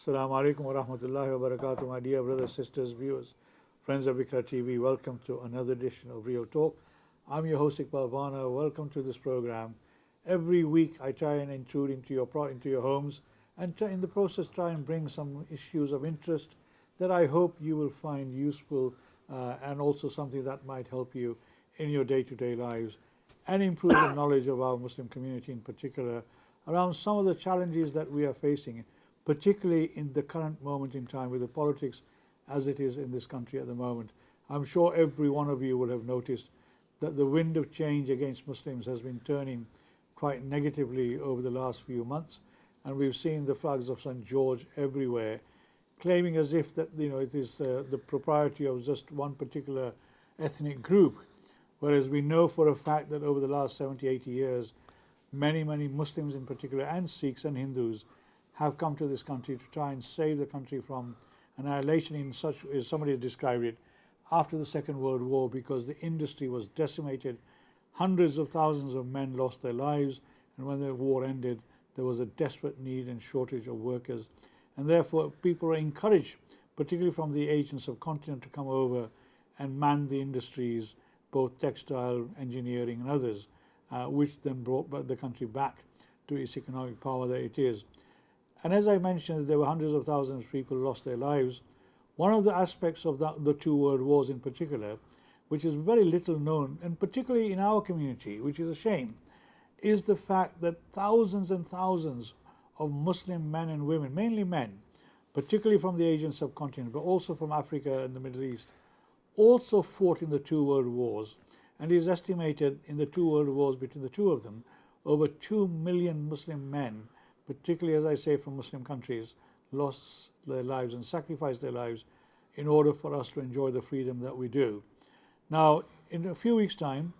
Assalamu alaikum wa rahmatullahi wa barakatuh, my dear brothers, sisters, viewers, friends of Ikra TV. Welcome to another edition of Real Talk. I'm your host Iqbal Bana. Welcome to this program. Every week I try and intrude into your homes and in the process try and bring some issues of interest that I hope you will find useful and also something that might help you in your day-to-day lives and improve the knowledge of our Muslim community in particular around some of the challenges that we are facing, particularly in the current moment in time with the politics as it is in this country at the moment. I'm sure every one of you will have noticed that the wind of change against Muslims has been turning quite negatively over the last few months, and we've seen the flags of St. George everywhere, claiming as if that it is the propriety of just one particular ethnic group, whereas we know for a fact that over the last 70, 80 years, many Muslims in particular, and Sikhs and Hindus, have come to this country to try and save the country from annihilation in such as somebody has described it after the Second World War, because the industry was decimated. Hundreds of thousands of men lost their lives, and when the war ended, there was a desperate need and shortage of workers. And therefore, people are encouraged, particularly from the agents of continent, to come over and man the industries, both textile, engineering and others, which then brought the country back to its economic power that it is. And as I mentioned, there were hundreds of thousands of people who lost their lives. One of the aspects of the two world wars in particular, which is very little known, and particularly in our community, which is a shame, is the fact that thousands and thousands of Muslim men and women, mainly men, particularly from the Asian subcontinent, but also from Africa and the Middle East, also fought in the two world wars. And it is estimated in the two world wars between the two of them, over 2 million Muslim men, particularly, as I say, from Muslim countries, lost their lives and sacrificed their lives in order for us to enjoy the freedom that we do. Now, in a few weeks' time,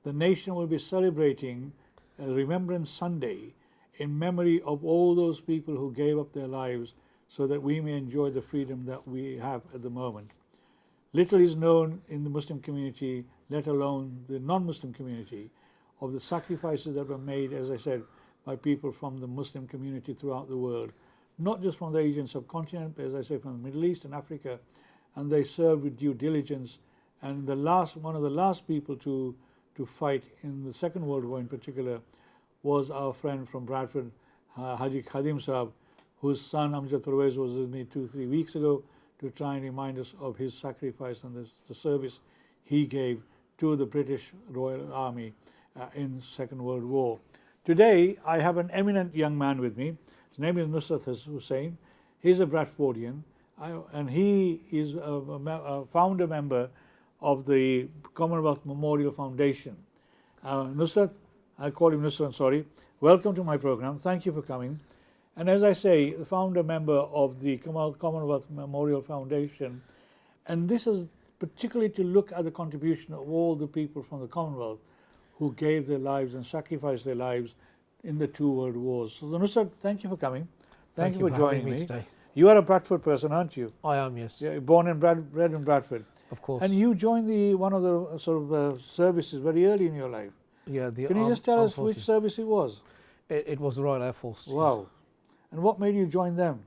the nation will be celebrating Remembrance Sunday in memory of all those people who gave up their lives so that we may enjoy the freedom that we have at the moment. Little is known in the Muslim community, let alone the non-Muslim community, of the sacrifices that were made, as I said, by people from the Muslim community throughout the world, not just from the Asian subcontinent, but as I say, from the Middle East and Africa, and they served with due diligence. And one of the last people to fight in the Second World War in particular was our friend from Bradford, Haji Khadim Saab, whose son Amjad Parvez was with me 2-3 weeks ago to try and remind us of his sacrifice and the service he gave to the British Royal Army in the Second World War. Today, I have an eminent young man with me. His name is Nusrat Hussain. He's a Bradfordian, and he is a founder member of the Commonwealth Memorial Foundation. Nusrat, I call him Nusrat, sorry. Welcome to my program. Thank you for coming. And as I say, the founder member of the Commonwealth Memorial Foundation, and this is particularly to look at the contribution of all the people from the Commonwealth who gave their lives and sacrificed their lives in the two world wars. So Nusrat, thank you for coming. Thank you for joining me today. You are a Bradford person, aren't you? I am, yes. Yeah, born and bred in Bradford. Of course. And you joined one of the sort of services very early in your life. Yeah, Can you just tell us which service it was? It was the Royal Air Force. Wow. Yes. And what made you join them?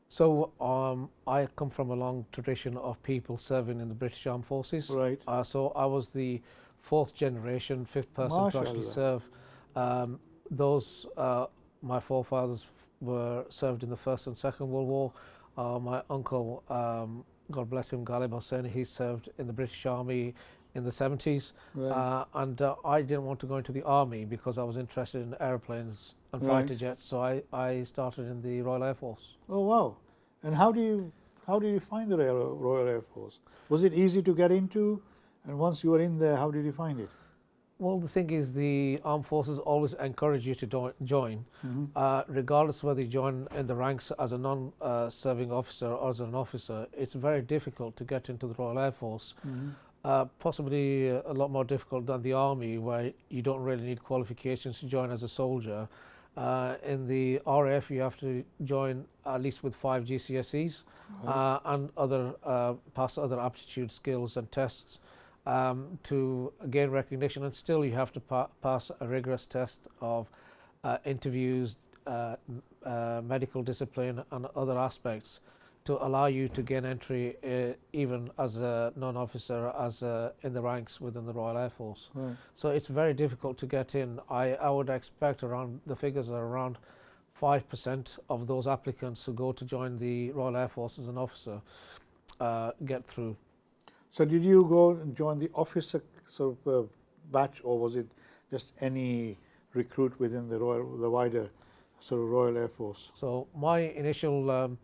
So I come from a long tradition of people serving in the British Armed Forces. Right. So I was the fourth generation, fifth person to actually serve. My forefathers were served in the First and Second World War. My uncle, God bless him, Ghalib Hussain, he served in the British Army in the 70s. Right. And I didn't want to go into the army because I was interested in airplanes and fighter jets, so I started in the Royal Air Force. Oh wow! And how do you find the Royal Air Force? Was it easy to get into? And once you were in there, how did you find it? Well, the thing is, the armed forces always encourage you to join, regardless whether you join in the ranks as a non-serving officer or as an officer. It's very difficult to get into the Royal Air Force. Possibly a lot more difficult than the army, where you don't really need qualifications to join as a soldier. In the RAF, you have to join at least with 5 GCSEs and pass other aptitude skills and tests to gain recognition, and still you have to pass a rigorous test of interviews, medical discipline and other aspects to allow you to gain entry even as a non-officer, as in the ranks within the Royal Air Force. Right. So it's very difficult to get in. I would expect around, the figures are around 5% of those applicants who go to join the Royal Air Force as an officer get through. So did you go and join the officer sort of batch, or was it just any recruit within the wider sort of Royal Air Force? So my initial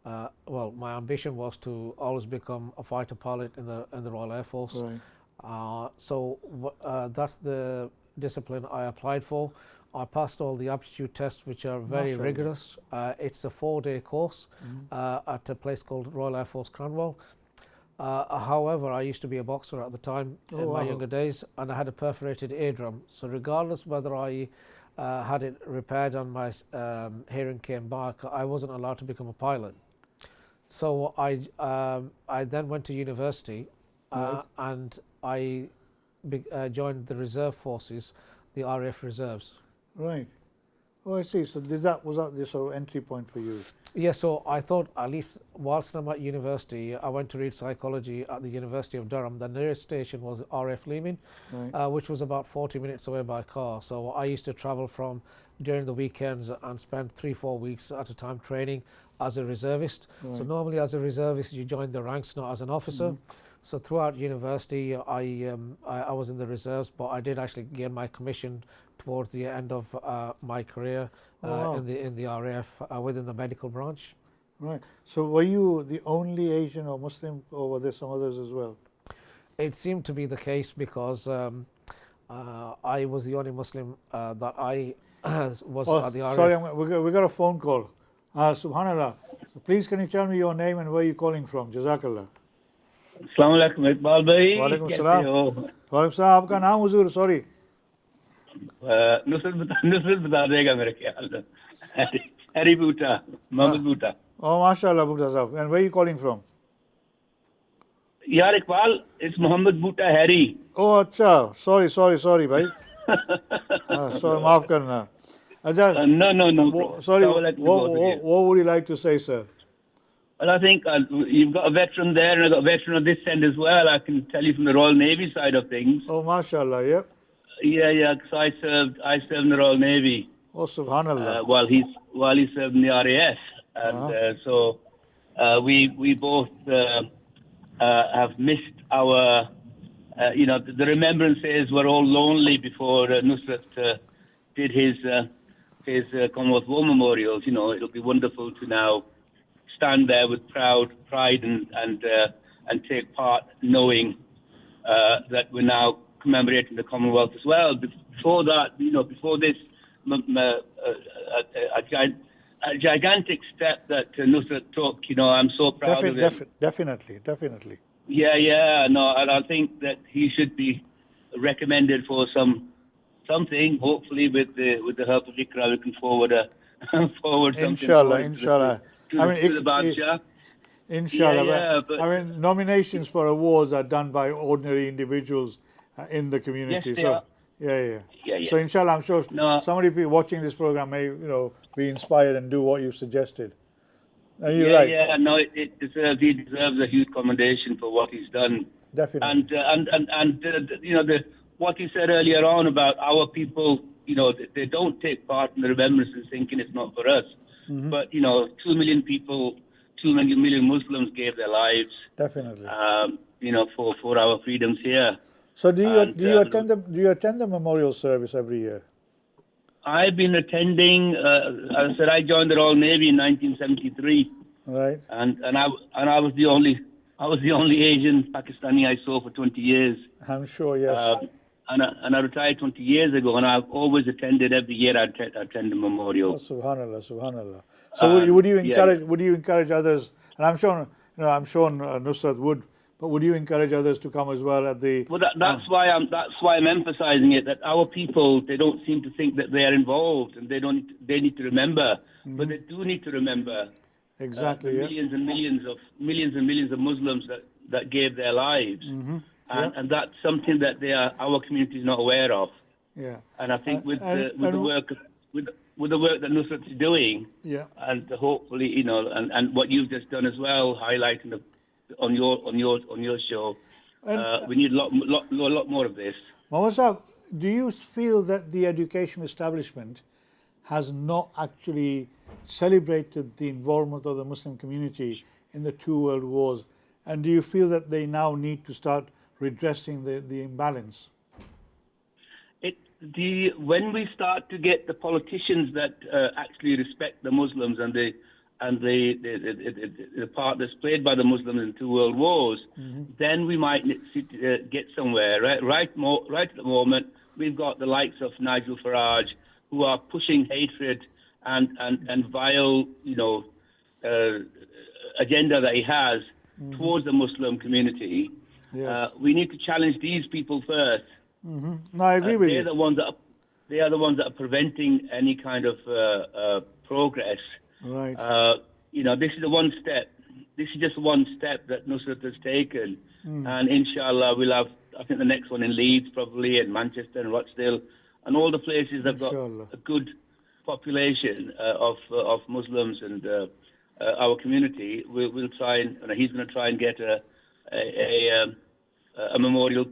my ambition was to always become a fighter pilot in the Royal Air Force. Right. That's the discipline I applied for. I passed all the aptitude tests, which are very rigorous. It's a 4-day course at a place called Royal Air Force Cranwell. However, I used to be a boxer at the time in my younger days, and I had a perforated eardrum. So regardless whether I had it repaired and my hearing came back, I wasn't allowed to become a pilot. So I then went to university and I joined the reserve forces, the RAF reserves. Right. Oh, I see. So was that the sort of entry point for you? Yeah, so I thought, at least whilst I'm at university, I went to read psychology at the University of Durham. The nearest station was RF Leaming, which was about 40 minutes away by car. So I used to travel from during the weekends and spend 3-4 weeks at a time training as a reservist. So normally as a reservist you join the ranks, not as an officer. So throughout university I was in the reserves, but I did actually gain my commission towards the end of my career in the RAF within the medical branch. Right. So were you the only Asian or Muslim, or were there some others as well? It seemed to be the case because I was the only Muslim that I was at the RAF. Sorry, we got a phone call. Subhanallah. So please can you tell me your name and where you're calling from? Jazakallah. Assalamu alaikum Iqbal bhai. Walaikum salam. Walaikum salam. आपका नाम हुजूर? Sorry. Nusrat बता देगा मेरे ख्याल से. Harry Bhuta, Mohammed Bhuta. Oh, mashallah, Bhuta sahab. And where are you calling from? Yaar Iqbal, it's Mohammed Bhuta Harry. Oh, acha. Sorry, bhai. Sorry, maaf karna. No. Sorry, what would you like to say, sir? Well, I think you've got a veteran there, and I've got a veteran on this end as well. I can tell you from the Royal Navy side of things. Oh, mashallah, yep. Yeah, because I served in the Royal Navy. Oh, subhanallah. While he served in the RAF, and so we both have missed our, the remembrances were all lonely before Nusrat did his Commonwealth War memorials. It'll be wonderful to now stand there with pride and take part, knowing that we're now commemorating the Commonwealth as well. Before that, before this, a gigantic step that Nusrat took. I'm so proud of him. Definitely. Yeah. No, I think that he should be recommended for something. Hopefully, with the help of Ikra, we can forward something. Inshallah. Inshallah. But nominations for awards are done by ordinary individuals in the community. Yes, they are. Yeah. So inshallah, I'm sure somebody watching this program may, be inspired and do what you suggested. Are you right? Yeah. No, he deserves a huge commendation for what he's done. Definitely. And what you said earlier on about our people, they don't take part in the remembrances thinking it's not for us. But 2 million people, 2 million Muslims gave their lives. Definitely. For our freedoms here. So do you attend the memorial service every year? I've been attending. As I said, I joined the Royal Navy in 1973. Right. And I was the only Asian Pakistani I saw for 20 years. I'm sure, yes. And I retired 20 years ago, and I've always attended every year. I attend the memorial. Oh, subhanallah. So would you encourage others? And I'm sure Nusrat would. But would you encourage others to come as well at the? Well, that's why I'm emphasizing it. That our people, they don't seem to think that they are involved, and they need to remember, but they do need to remember. Exactly. Millions and millions of Muslims that gave their lives, and that's something that our community is not aware of. Yeah. And I think with the work with the work that Nusrat is doing, Yeah. and hopefully, and what you've just done as well, highlighting on your show, And we need a lot more of this. Mohammed Saab, do you feel that the education establishment has not actually celebrated the involvement of the Muslim community in the two world wars? And do you feel that they now need to start redressing the imbalance? When we start to get the politicians that actually respect the Muslims and the part that's played by the Muslims in two world wars, then we might get somewhere. Right at the moment, we've got the likes of Nigel Farage, who are pushing hatred and vile, agenda that he has towards the Muslim community. Yes. We need to challenge these people first. No, I agree with you. They are the ones that are preventing any kind of progress. Right. This is the one step. This is just one step that Nusrat has taken, and inshallah we'll have. I think the next one in Leeds probably, and Manchester and Rochdale, and all the places that have got a good population of Muslims and our community. We'll try and he's going to try and get a memorial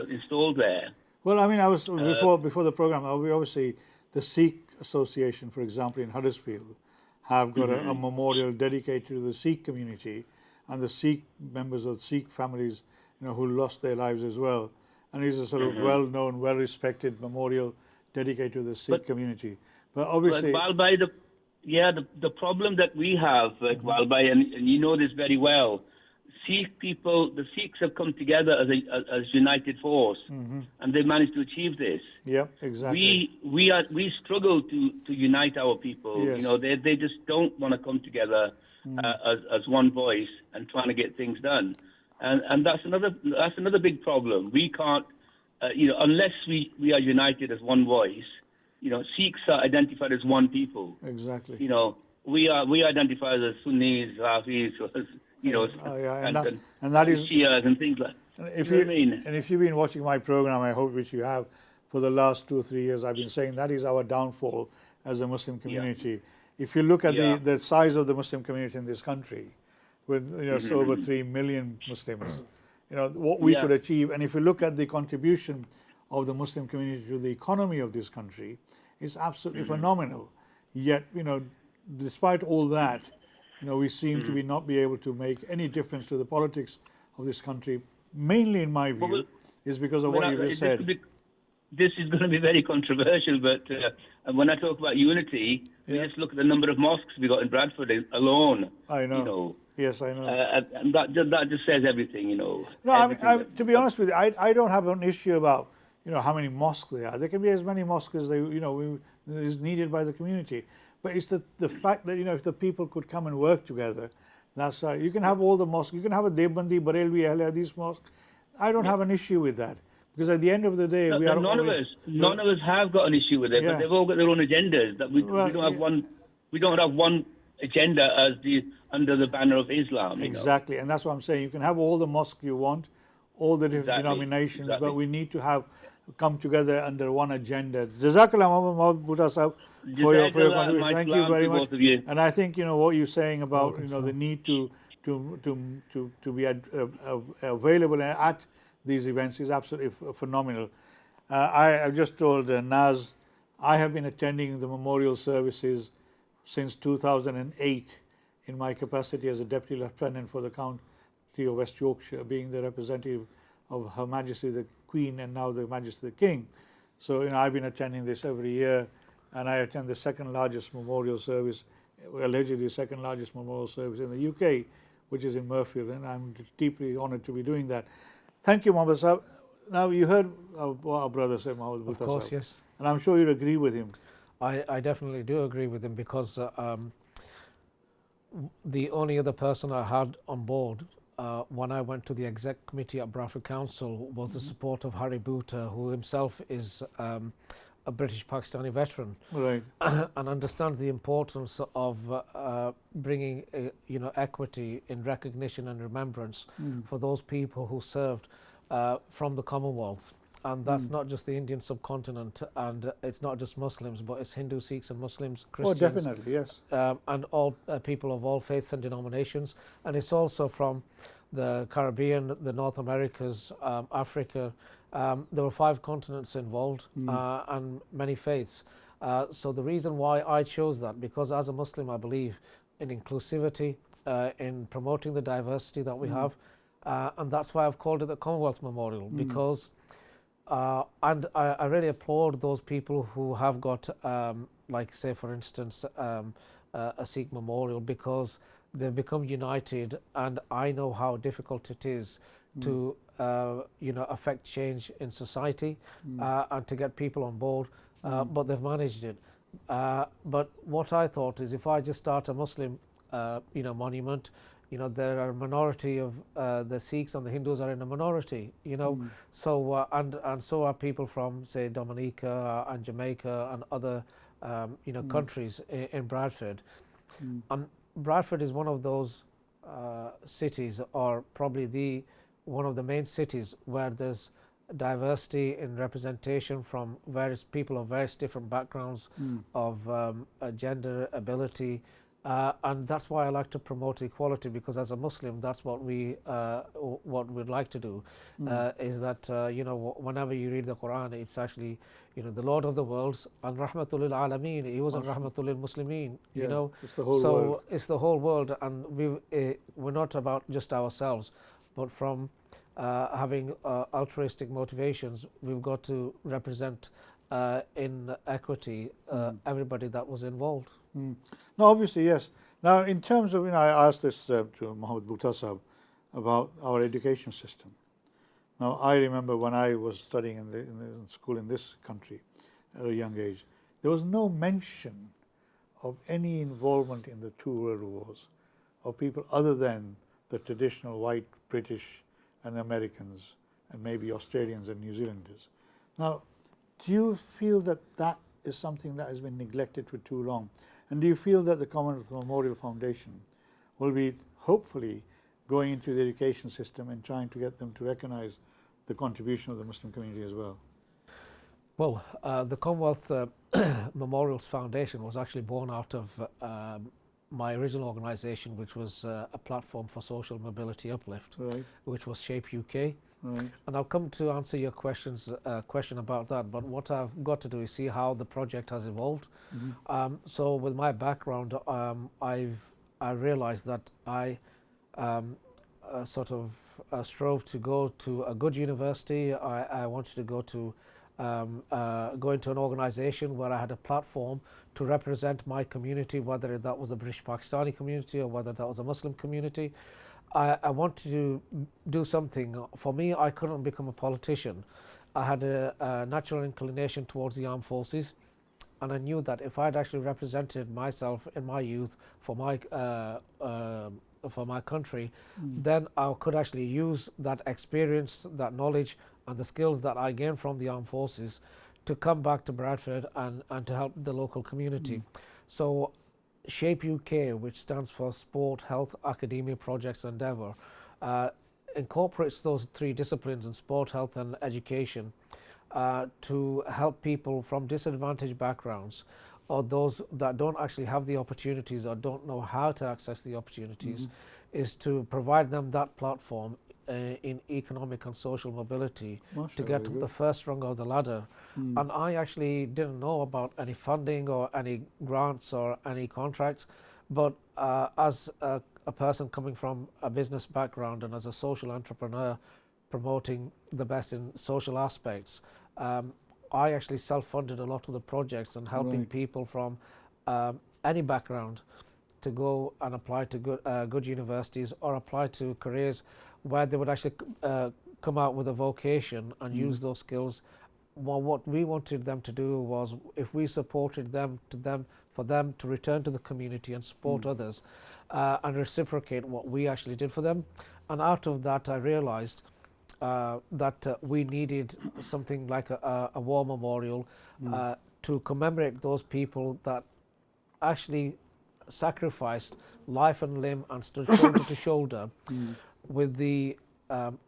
installed there. Well, I mean, I was before the program. Obviously, the Sikh Association, for example, in Huddersfield, have got a memorial dedicated to the Sikh community and the Sikh members of Sikh families, who lost their lives as well. And it's a sort of well-known, well-respected memorial dedicated to the Sikh community. But obviously, the problem that we have, Iqbal, and you know this very well. The Sikhs have come together as united force, and they managed to achieve this. Yeah, exactly. We struggle to unite our people. Yes. They just don't want to come together as one voice and trying to get things done, and that's another big problem. We can't, unless we are united as one voice. Sikhs are identified as one people. Exactly. We identify as Sunnis, Hafis, and that is Shias and things like that. And if you've been watching my program, I hope which you have, for the last 2 or 3 years, I've been saying that is our downfall as a Muslim community. Yeah. If you look at the size of the Muslim community in this country, with over 3 million Muslims, what we could achieve, and if you look at the contribution of the Muslim community to the economy of this country, it's absolutely phenomenal. Yet, despite all that, we seem to not be able to make any difference to the politics of this country. Mainly, in my view, is because of what you just said. This is going to be very controversial, but when I talk about unity, we just look at the number of mosques we got in Bradford alone. I know. Yes, I know. And that just says everything, No, to be honest with you, I don't have an issue about how many mosques there are. There can be as many mosques as is needed by the community. But it's the fact that if the people could come and work together, that's right. You can have all the mosques. You can have a Deobandi, Barelvi, Ahle Hadith mosque. I don't have an issue with that, because at the end of the day, none of us have got an issue with it. But they've all got their own agendas. That we don't have one. We don't have one agenda as under the banner of Islam. Exactly, and that's what I'm saying. You can have all the mosques you want, all the different denominations, but we need to come together under one agenda. Jazakallah, Muhammad Bhutta Sahib, for your contribution. Thank you very much. And I think what you're saying about the need to be available at these events is absolutely phenomenal. I've just told Naz, I have been attending the memorial services since 2008 in my capacity as a Deputy Lieutenant for the County of West Yorkshire, being the representative of Her Majesty the Queen and now the Majesty the King. So I've been attending this every year, and I attend the second largest memorial service, allegedly second largest memorial service in the UK, which is in Murfield, and I'm deeply honoured to be doing that. Thank you, Mohammed Sahib. Now, you heard what our brother said, Mohammed Bhutta Sahib. Of course, yes. And I'm sure you'd agree with him. I definitely do agree with him, because the only other person I had on board when I went to the exec committee at Bradford Council was the support of Harry Bhutta, who himself is a British Pakistani veteran, right, and understands the importance of bringing equity in recognition and remembrance for those people who served from the Commonwealth. and that's not just the Indian subcontinent, and it's not just Muslims, but it's Hindu, Sikhs, and Muslims, Christians. Oh, definitely, yes. And all people of all faiths and denominations, and it's also from the Caribbean, the North Americas, Africa. There were 5 continents involved, and many faiths. So the reason why I chose that, because as a Muslim I believe in inclusivity, in promoting the diversity that we have, and that's why I've called it the Commonwealth Memorial, because and I really applaud those people who have got, like say for instance, a Sikh memorial, because they've become united, and I know how difficult it is to affect change in society, and to get people on board, but they've managed it. But what I thought is, if I just start a Muslim monument, there are a minority of the Sikhs and the Hindus are in a minority, so and so are people from say Dominica and Jamaica and other countries in Bradford. And Bradford is one of those cities, or probably one of the main cities, where there's diversity in representation from various people of various different backgrounds, of gender, ability, and that's why I like to promote equality, because as a Muslim that's what we'd like to do, is that whenever you read the Quran, it's actually the Lord of the worlds and Rahmatul lil Alameen. He wasn't Rahmatul lil Muslimin, it's the whole world. It's the whole world, and we're not about just ourselves, but from having altruistic motivations, we've got to represent in equity everybody that was involved. No, obviously, yes. Now, in terms of, I asked this to Muhammad Bhutta Sahab about our education system. Now, I remember when I was studying in the school in this country at a young age, there was no mention of any involvement in the 2 world wars of people other than the traditional white British and Americans and maybe Australians and New Zealanders. Now, do you feel that that is something that has been neglected for too long? And do you feel that the Commonwealth Memorial Foundation will be hopefully going into the education system and trying to get them to recognize the contribution of the Muslim community as well? Well, the Commonwealth Memorials Foundation was actually born out of my original organisation, which was a platform for social mobility uplift, which was Shape UK. And I'll come to answer your question about that, but what I've got to do is see how the project has evolved. So with my background, I realized that I strove to go to a good university. I wanted to go into an organisation where I had a platform to represent my community, whether that was a British Pakistani community or whether that was a Muslim community. I wanted to do something. For me, I couldn't become a politician. I had a natural inclination towards the armed forces, and I knew that if I'd actually represented myself in my youth for my country, then I could actually use that experience, that knowledge, and the skills that I gained from the armed forces to come back to Bradford and to help the local community. So Shape UK, which stands for Sport, Health, Academia, Projects, Endeavour, incorporates those 3 disciplines in sport, health and education to help people from disadvantaged backgrounds, or those that don't actually have the opportunities or don't know how to access the opportunities, is to provide them that platform in economic and social mobility to get to the first rung of the ladder. And I actually didn't know about any funding or any grants or any contracts, but as a person coming from a business background and as a social entrepreneur promoting the best in social aspects, I actually self-funded a lot of the projects and helping people from any background to go and apply to good universities or apply to careers where they would actually come out with a vocation and use those skills. Well, what we wanted them to do was, if we supported them, for them to return to the community and support others and reciprocate what we actually did for them. And out of that, I realized that we needed something like a war memorial to commemorate those people that actually sacrificed life and limb and stood shoulder to shoulder with the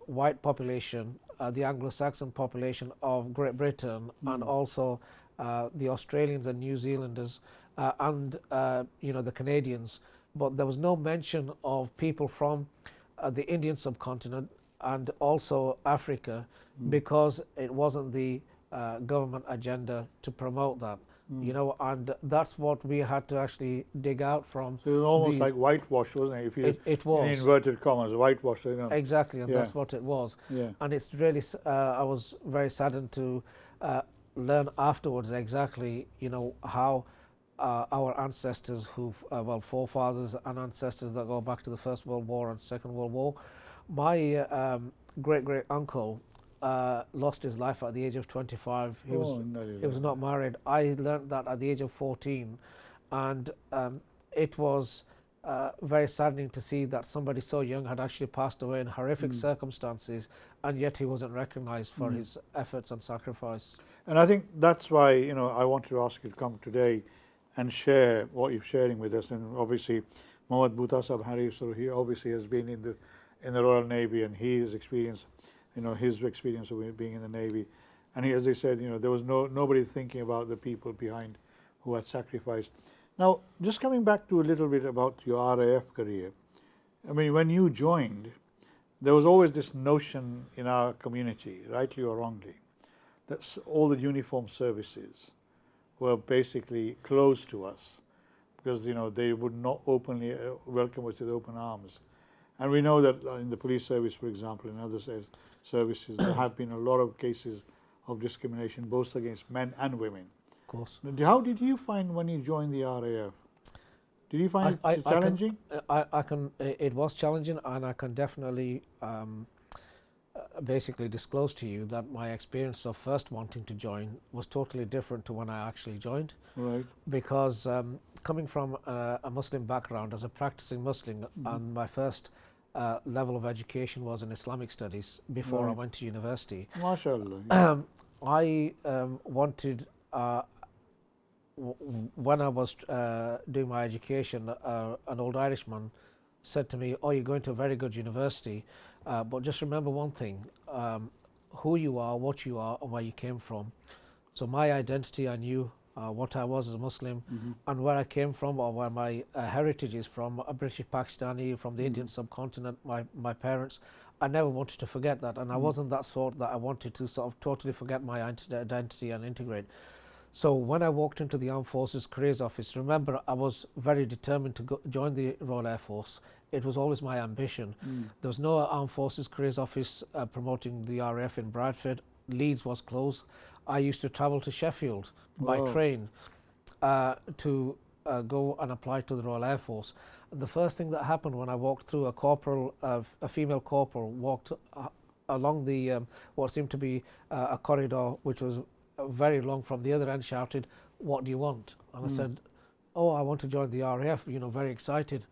white population the Anglo-Saxon population of Great Britain and also the Australians and New Zealanders and the Canadians, but there was no mention of people from the Indian subcontinent and also Africa because it wasn't the government agenda to promote that. And that's what we had to actually dig out from. So it was almost like whitewash, wasn't it? If you, it was. in inverted commas, whitewash. Exactly, and that's what it was. Yeah. And it's really, I was very saddened to learn afterwards exactly, how our ancestors, forefathers and ancestors that go back to the First World War and Second World War. My great uncle lost his life at the age of 25. He was not married. I learned that at the age of 14, and it was very saddening to see that somebody so young had actually passed away in horrific circumstances, and yet he wasn't recognized for his efforts and sacrifice. And I think that's why I wanted to ask you to come today and share what you're sharing with us. And obviously Mohammad Bhuta Harry, so he obviously has been in the Royal Navy, and his experience of being in the Navy, and he, as I said, there was nobody thinking about the people behind who had sacrificed. Now, just coming back to a little bit about your RAF career, I mean, when you joined, there was always this notion in our community, rightly or wrongly, that all the uniformed services were basically closed to us because they would not openly welcome us with open arms. And we know that in the police service, for example, and other services, there have been a lot of cases of discrimination, both against men and women. Of course. How did you find when you joined the RAF? Did you find it challenging? It was challenging, and I can definitely basically disclose to you that my experience of first wanting to join was totally different to when I actually joined. Right. Because coming from a Muslim background as a practicing Muslim, and my first level of education was in Islamic studies before I went to university. MashaAllah. I wanted, when I was doing my education, an old Irishman said to me, "Oh, you're going to a very good university, but just remember one thing, who you are, what you are, and where you came from." So my identity, I knew what I was as a Muslim, and where I came from, or where my heritage is from, a British Pakistani, from the Indian subcontinent, my parents. I never wanted to forget that, and I wasn't that sort that I wanted to sort of totally forget my identity and integrate. So when I walked into the Armed Forces Careers Office, remember, I was very determined to join the Royal Air Force. It was always my ambition. There was no Armed Forces Careers Office promoting the RAF in Bradford. Leeds was closed. I used to travel to Sheffield by train to go and apply to the Royal Air Force. The first thing that happened when I walked through, a female corporal walked along the what seemed to be a corridor, which was very long, from the other end, shouted, "What do you want?" And I said, "Oh, I want to join the RAF," very excited.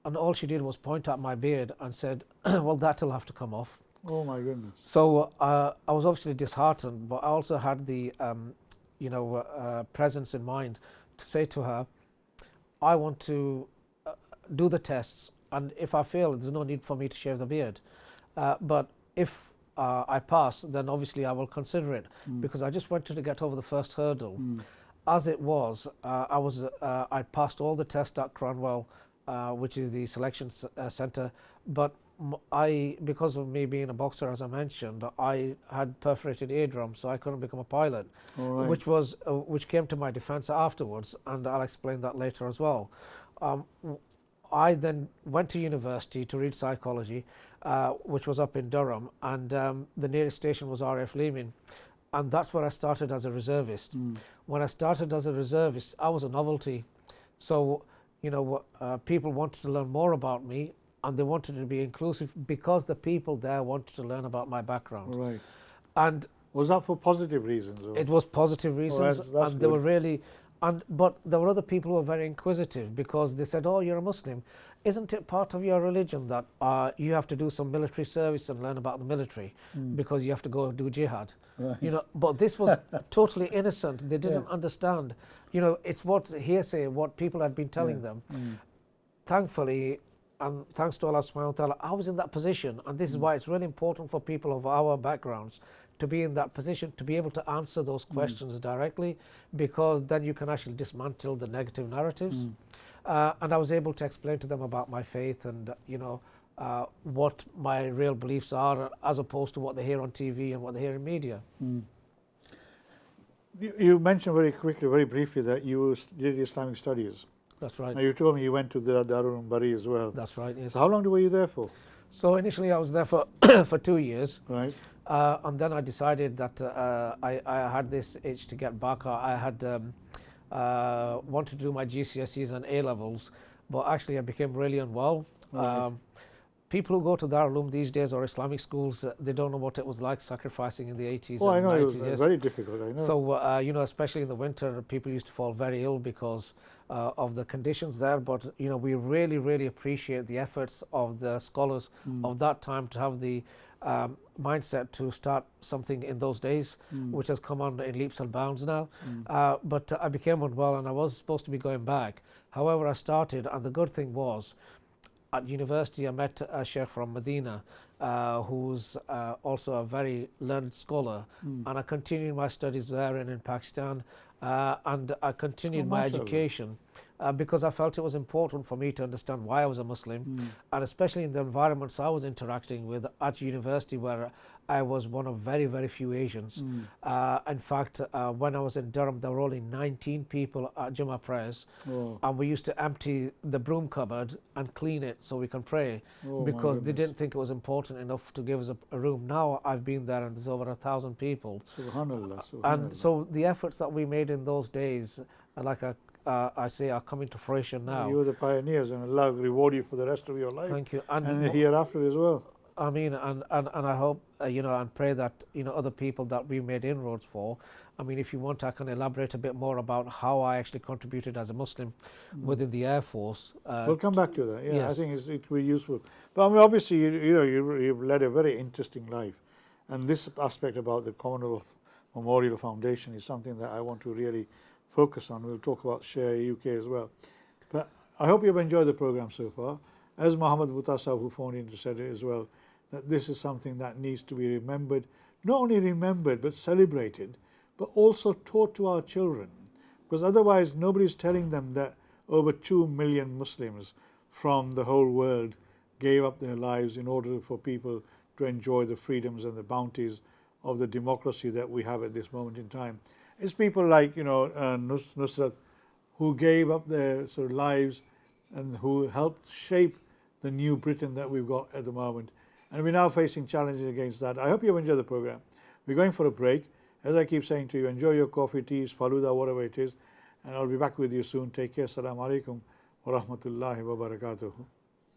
And all she did was point at my beard and said, "Well, that'll have to come off." Oh my goodness. So I was obviously disheartened, but I also had the presence in mind to say to her, "I want to do the tests, and if I fail, there's no need for me to shave the beard. But if I pass, then obviously I will consider it," because I just wanted to get over the first hurdle. As it was, I passed all the tests at Cranwell, which is the selection centre, but because of me being a boxer, as I mentioned, I had perforated eardrum, so I couldn't become a pilot, which came to my defence afterwards, and I'll explain that later as well. I then went to university to read psychology, which was up in Durham, and the nearest station was RAF Leeming, and that's where I started as a reservist. When I started as a reservist, I was a novelty, so people wanted to learn more about me, and they wanted to be inclusive because the people there wanted to learn about my background. Right. And was that for positive reasons? Or? It was positive reasons, that's and they were really. But there were other people who were very inquisitive because they said, "Oh, you're a Muslim. Isn't it part of your religion that you have to do some military service and learn about the military because you have to go do jihad?" Right. But this was totally innocent. They didn't understand. It's what hearsay, what people had been telling them. Thankfully, and thanks to Allah subhanahu wa ta'ala, I was in that position. And this is why it's really important for people of our backgrounds to be in that position, to be able to answer those questions directly, because then you can actually dismantle the negative narratives. And I was able to explain to them about my faith and, what my real beliefs are, as opposed to what they hear on TV and what they hear in media. You mentioned very quickly, very briefly, that you did Islamic studies. That's right. Now, you told me you went to the Darul Bari as well. That's right, yes. So how long were you there for? So initially I was there for, for 2 years. Right. And then I decided that I had this itch to get back. I had wanted to do my GCSEs and A-levels, but actually I became really unwell. Right. People who go to Darul Uloom these days or Islamic schools, they don't know what it was like sacrificing in the 80s Oh, I and know, 90s. it was very difficult, I know. So, especially in the winter, people used to fall very ill because of the conditions there. But, we really, really appreciate the efforts of the scholars of that time to have the mindset to start something in those days, which has come on in leaps and bounds now. But I became unwell and I was supposed to be going back. However, I started, and the good thing was, at university I met a sheikh from Medina who's also a very learned scholar, and I continued my studies there and in Pakistan, and I continued my education because I felt it was important for me to understand why I was a Muslim, and especially in the environments I was interacting with at university, where I was one of very, very few Asians. In fact, when I was in Durham, there were only 19 people at Jummah prayers, and we used to empty the broom cupboard and clean it so we can pray, because they didn't think it was important enough to give us a room. Now I've been there and there's over 1,000 people. Subhanallah, Subhanallah. And so the efforts that we made in those days, like I say, are coming to fruition now. You were the pioneers, and Allah will reward you for the rest of your life. Thank you. And hereafter as well. I mean, and I hope, and pray that, other people that we made inroads for. I mean, if you want, I can elaborate a bit more about how I actually contributed as a Muslim within the Air Force. We'll come back to that. Yeah, yes. I think it will be useful. But I mean, obviously, you've led a very interesting life. And this aspect about the Commonwealth Memorial Foundation is something that I want to really focus on. We'll talk about Share UK as well. But I hope you've enjoyed the program so far. As Muhammad Mutasab, who phoned in, said it as well, that this is something that needs to be remembered, not only remembered but celebrated, but also taught to our children, because otherwise nobody's telling them that over 2 million Muslims from the whole world gave up their lives in order for people to enjoy the freedoms and the bounties of the democracy that we have at this moment in time. It's people like Nusrat, who gave up their sort of lives and who helped shape the new Britain that we've got at the moment. And we're now facing challenges against that. I hope you've enjoyed the program. We're going for a break. As I keep saying to you, enjoy your coffee, teas, faluda, whatever it is. And I'll be back with you soon. Take care. Assalamu alaikum wa rahmatullahi wa barakatuhu.